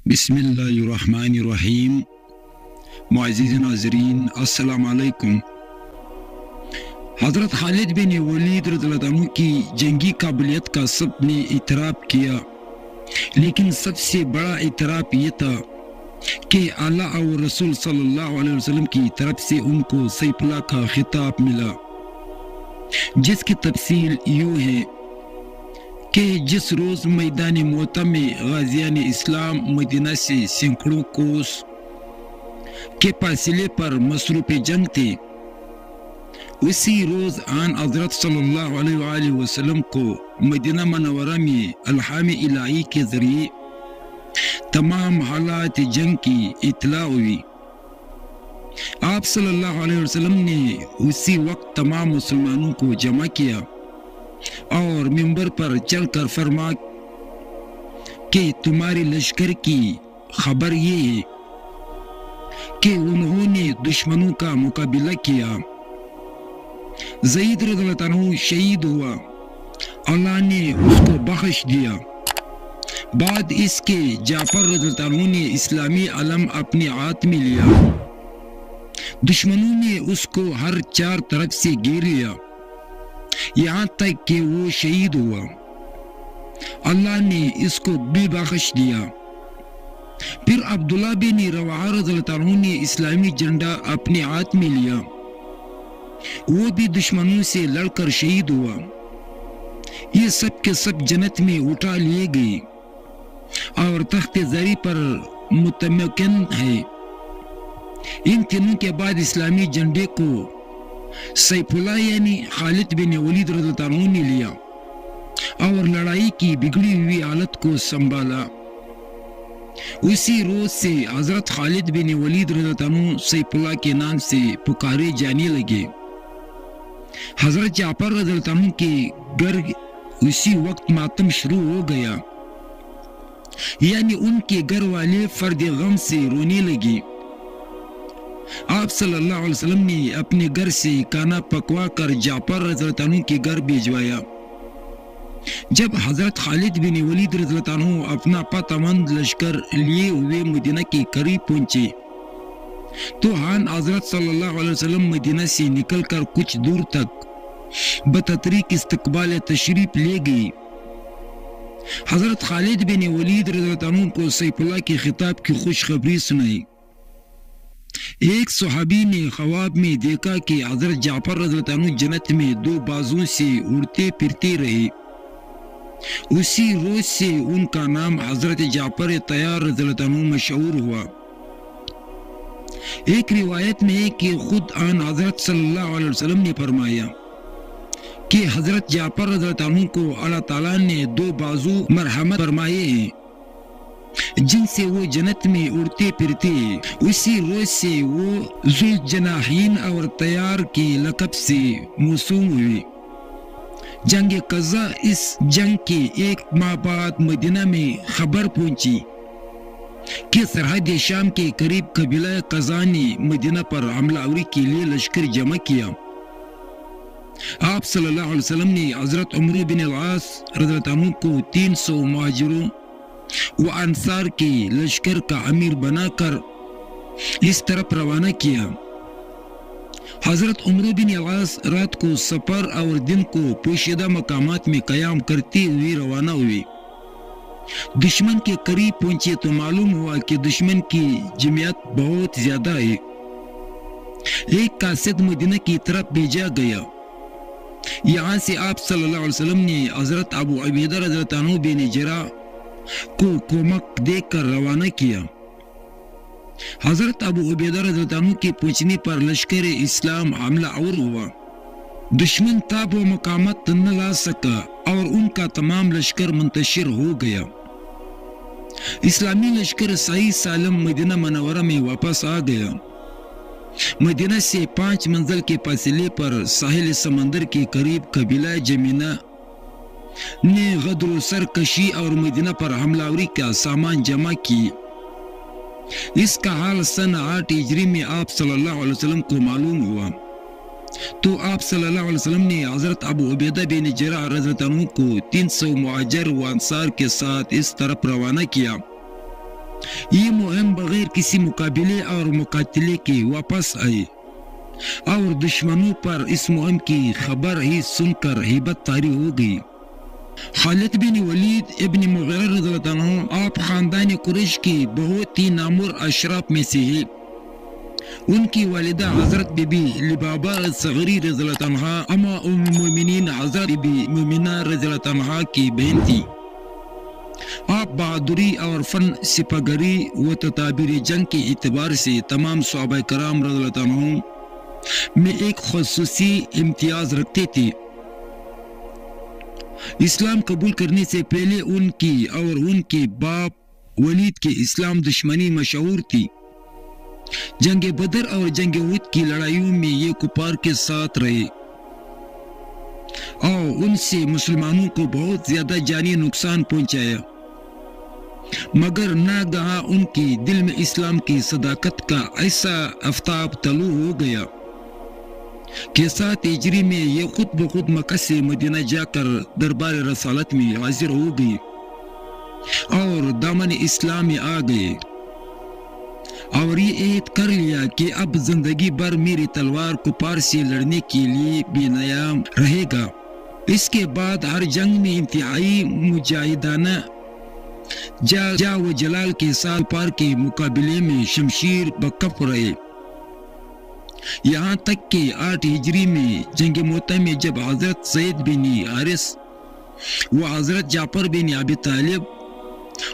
بسم اللہ الرحمن الرحیم۔ معزز ناظرین السلام علیکم۔ حضرت خالد بن ولید رضی اللہ عنہ کی جنگی قابلیت کا سب نے اعتراف کیا، لیکن سب سے بڑا اعتراف یہ تھا کہ اللہ اور رسول صلی اللہ علیہ وسلم کی طرف سے ان کو سیف اللہ کا خطاب ملا، جس کی تفصیل یوں ہے کہ جس روز میدان موتا میں غازیان اسلام مدینہ سے سینکڑوں کوس کے فاصلے پر مصروف جنگ تھے، اسی روز آن حضرت صلی اللہ علیہ وآلہ وسلم کو مدینہ منورہ میں الہام الہی کے ذریعے تمام حالات جنگ کی اطلاع ہوئی۔ آپ صلی اللہ علیہ وسلم نے اسی وقت تمام مسلمانوں کو جمع کیا اور منبر پر چل کر فرما کہ تمہارے لشکر کی خبر یہ ہے کہ انہوں نے دشمنوں کا مقابلہ کیا، زید رضی اللہ عنہ شہید ہوا، اللہ نے اس کو بخش دیا۔ بعد اس کے جعفر رضی اللہ عنہ نے اسلامی علم اپنے ہاتھ میں لیا، دشمنوں نے اس کو ہر چار طرف سے گھیر لیا، یہاں تک کہ وہ شہید ہوا، اللہ نے اس کو بھی بخش دیا۔ پھر عبداللہ بن رواحہ رضی اللہ عنہ نے اسلامی جھنڈا اپنے ہاتھ میں لیا، وہ بھی دشمنوں سے لڑ کر شہید ہوا۔ یہ سب کے سب جنت میں اٹھا لیے گئے اور تخت زری پر متمکن ہے۔ ان تینوں کے بعد اسلامی جھنڈے کو سیف اللہ یعنی خالد بن ولید رضی اللہ عنہ نے لیا اور لڑائی کی بگڑی ہوئی حالت کو سنبھالا۔ اسی روز سے حضرت خالد بن ولید رضی اللہ عنہ سیف اللہ کے نام سے پکارے جانے لگے۔ حضرت جعفر رضی اللہ عنہ کے گھر اسی وقت ماتم شروع ہو گیا، یعنی ان کے گھر والے فرد غم سے رونے لگے۔ آپ صلی اللہ علیہ وسلم نے اپنے گھر سے کھانا پکوا کر جعفر رضی اللہ عنہ کے گھر بھیجوایا۔ جب حضرت خالد بن ولید رضی اللہ عنہ اپنا پتہ مند لشکر لیے ہوئے مدینہ کے قریب پہنچے تو ہاں حضرت صلی اللہ علیہ وسلم مدینہ سے نکل کر کچھ دور تک بتدریج استقبال تشریف لے گئی۔ حضرت خالد بن ولید رضی اللہ عنہ کو سیف اللہ کے خطاب کی خوشخبری سنائی۔ ایک صحابی نے خواب میں دیکھا کہ حضرت جعفر رضی اللہ عنہ جنت میں دو بازوں سے اڑتے پھرتے رہے، اسی روز سے ان کا نام حضرت جعفر طیار رضی اللہ عنہ مشہور ہوا۔ ایک روایت میں ہے کہ خود آن حضرت صلی اللہ علیہ وسلم نے فرمایا کہ حضرت جعفر رضی اللہ عنہ کو اللہ تعالیٰ نے دو بازو مرحمت فرمائے ہیں جن سے وہ جنت میں اڑتے پھرتے ہیں، اسی روز سے وہ ذو الجناحین اور طیار کے لقب سے موسوم ہوئے۔ جنگ قضا، اس جنگ کے ایک ماہ بعد مدینہ میں خبر پہنچی کہ سرحد شام کے قریب قبیلہ قضا نے مدینہ پر حملہ آوری کے لیے لشکر جمع کیا۔ آپ صلی اللہ علیہ وسلم نے حضرت عمرو بن العاص رضی اللہ عنہ کو 300 مہاجروں و انصار کے لشکر کا امیر بنا کر اس طرف روانہ کیا۔ حضرت عمرو بن العاص رات کو سفر اور دن کو پوشیدہ مقامات میں قیام کرتے ہوئے روانہ ہوئے۔ دشمن کے قریب پہنچے تو معلوم ہوا کہ دشمن کی جمعیت بہت زیادہ ہے۔ ایک قاصد مدینہ کی طرف بھیجا گیا، یہاں سے آپ صلی اللہ علیہ وسلم نے حضرت ابو عبیدہ رضی اللہ عنہ بن جراح کو کومک دے کر روانہ کیا۔ حضرت ابو عبیدہ رضی اللہ عنہ کے پہنچنے پر لشکر اسلام حملہ آور ہوا، دشمن تاب و مقامات نہ لا سکا اور ان کا تمام لشکر منتشر ہو گیا۔ اسلامی لشکر صحیح سالم مدینہ منورہ میں واپس آ گیا۔ مدینہ سے 5 منزل کے فاصلے پر ساحل سمندر کے قریب قبیلہ جمینہ نے غدر و سرکشی اور مدینہ پر حملہ آوری کا سامان جمع کی۔ اس کا حال سن 8 ہجری میں آپ صلی اللہ علیہ وسلم کو معلوم ہوا تو آپ صلی اللہ علیہ وسلم نے حضرت ابو عبیدہ بن جراح رضی اللہ عنہ کو 300 مہاجر و انصار کے ساتھ اس طرف روانہ کیا۔ یہ مہم بغیر کسی مقابلے اور مقاتلے کے واپس آئے اور دشمنوں پر اس مہم کی خبر ہی سن کر ہیبت طاری ہو گئی۔ خالد بن ولید ابن مغیرہ رضی اللہ عنہ آپ خاندان قریش کی بہت ہی نامور اشراف میں سے ہے۔ ان کی والدہ حضرت بی بی لبابہ صغری رضی اللہ عنہ اما ام المؤمنین حضرت بی بی مومنہ رضی اللہ عنہ کی بہن تھی۔ آپ بہادری اور فن سپاہی و تدابیر جنگ کے اعتبار سے تمام صحابہ کرام رضی اللہ عنہ میں ایک خصوصی امتیاز رکھتے تھے۔ اسلام قبول کرنے سے پہلے ان کی اور ان کے باپ ولید کے اسلام دشمنی مشہور تھی۔ جنگ بدر اور جنگ احد کی لڑائیوں میں یہ کفار کے ساتھ رہے اور ان سے مسلمانوں کو بہت زیادہ جانی نقصان پہنچایا، مگر ناگہاں ان کے دل میں اسلام کی صداقت کا ایسا آفتاب طلوع ہو گیا کہ 7 ہجری میں یہ خود بخود مکہ سے مدینہ جا کر دربار رسالت میں حاضر ہو گئے اور دامن اسلام میں آ گئے اور یہ عہد کر لیا کہ اب زندگی بھر میری تلوار کفار سے لڑنے کے لیے بے نیام رہے گا۔ اس کے بعد ہر جنگ میں انتہائی مجاہدانہ جا و جلال کے ساتھ کفار کے مقابلے میں شمشیر بکف رہے، یہاں تک کہ 8 ہجری میں جنگ موتہ میں جب حضرت زید بن حارث و حضرت جعفر بن ابی طالب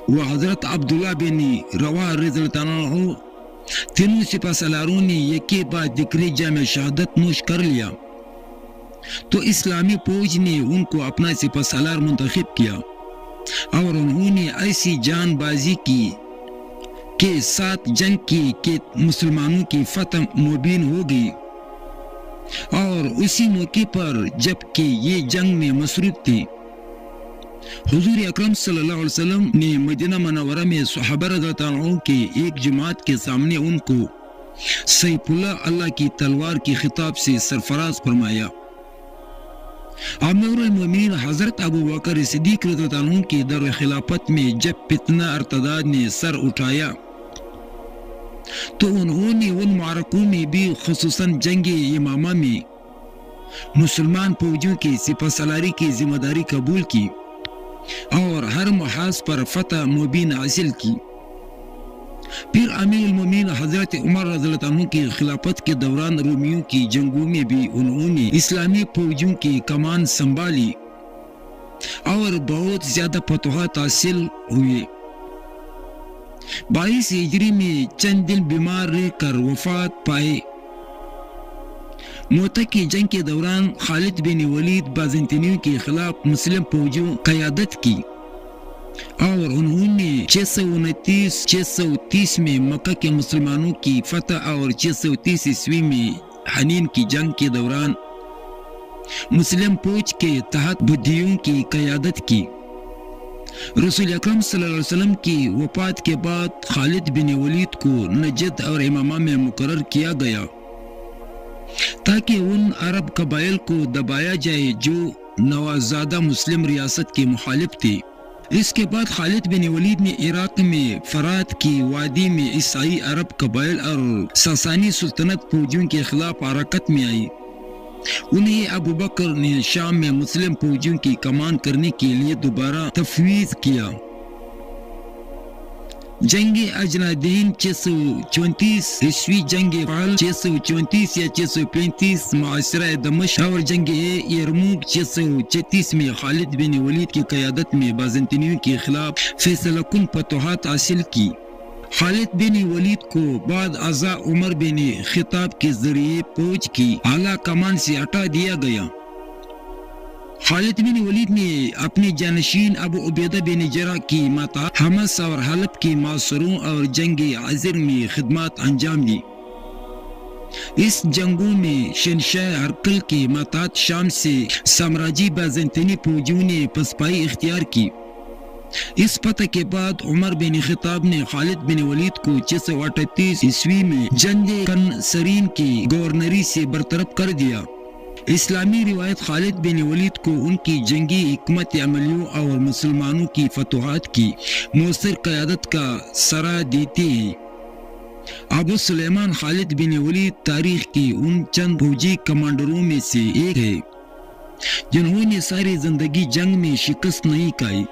و حضرت عبداللہ بن رواحہ رضی اللہ عنہ تینوں سپہ سالاروں نے یکے بعد دیگرے جام شہادت نوش کر لیا تو اسلامی فوج نے ان کو اپنا سپہ سالار منتخب کیا اور انہوں نے ایسی جان بازی کی کہ 7 جنگ کی کہ مسلمانوں کی فتح مبین ہو گئی، اور اسی موقع پر جب کہ یہ جنگ میں مصروف تھی حضور اکرم صلی اللہ علیہ وسلم نے مدینہ منورہ میں صحابہ رضی اللہ عنہ کے ایک جماعت کے سامنے ان کو سیف اللہ کی تلوار کی خطاب سے سرفراز فرمایا۔ امیر المومنین حضرت ابو بکر صدیق رضی اللہ عنہ کی دور خلافت میں جب فتنہ ارتداد نے سر اٹھایا تو انہوں نے ان معرکوں میں بھی خصوصاً جنگ یمامہ میں مسلمان فوجیوں کی سپہ سالاری کی ذمہ داری قبول کی اور ہر محاذ پر فتح مبین حاصل کی۔ پھر امیر المومنین حضرت عمر رضی اللہ عنہ کی خلافت کے دوران رومیوں کی جنگوں میں بھی انہوں نے اسلامی فوجوں کی کمان سنبھالی اور بہت زیادہ فتوحات حاصل ہوئے۔ 22 ہجری میں چند دن بیمار رہ کر وفات پائے۔ موتہ کی جنگ کے دوران خالد بن ولید بازنطینیوں کے خلاف مسلم فوجوں قیادت کی اور انہوں نے 629-630 میں مکہ کے مسلمانوں کی فتح اور 630 عیسوی میں حنین کی جنگ کے دوران مسلم فوج کے تحت بدھیوں کی قیادت کی۔ رسول اکرم صلی اللہ علیہ وسلم کی وفات کے بعد خالد بن ولید کو نجد اور امامہ میں مقرر کیا گیا تاکہ ان عرب قبائل کو دبایا جائے جو نوزادہ مسلم ریاست کے مخالف تھے۔ اس کے بعد خالد بن ولید نے عراق میں فرات کی وادی میں عیسائی عرب قبائل اور ساسانی سلطنت فوجیوں کے خلاف حرکت میں آئی۔ انہیں ابو بکر نے شام میں مسلم فوجیوں کی کمان کرنے کے لیے دوبارہ تفویض کیا۔ جنگ اجنادین 634 عیسوی، جنگ فعل 634 یا 635 معاصرہ دمشق اور جنگ یرموک 636 میں خالد بن ولید کی قیادت میں بازنطینیوں کے خلاف فیصلہ کن فتوحات حاصل کی۔ خالد بن ولید کو بعد ازاں عمر بن خطاب کے ذریعے فوج کی اعلیٰ کمان سے ہٹا دیا گیا۔ خالد بن ولید نے اپنے جانشین ابو عبیدہ بن جراح کی ماتحت حمص اور حلب کے معسکروں اور جنگ عذر میں خدمات انجام دی۔ اس جنگوں میں شہنشاہ ہرقل کے ماتحت شام سے سامراجی بازنطینی فوجیوں نے پسپائی اختیار کی۔ اس فتح کے بعد عمر بن خطاب نے خالد بن ولید کو 638 عیسوی میں جنگ کنسرین کی گورنری سے برطرف کر دیا۔ اسلامی روایت خالد بن ولید کو ان کی جنگی حکمت عملیوں اور مسلمانوں کی فتوحات کی مؤثر قیادت کا سرا دیتے ہیں۔ ابو سلیمان خالد بن ولید تاریخ کی ان چند فوجی کمانڈروں میں سے ایک ہے جنہوں نے ساری زندگی جنگ میں شکست نہیں کھائی۔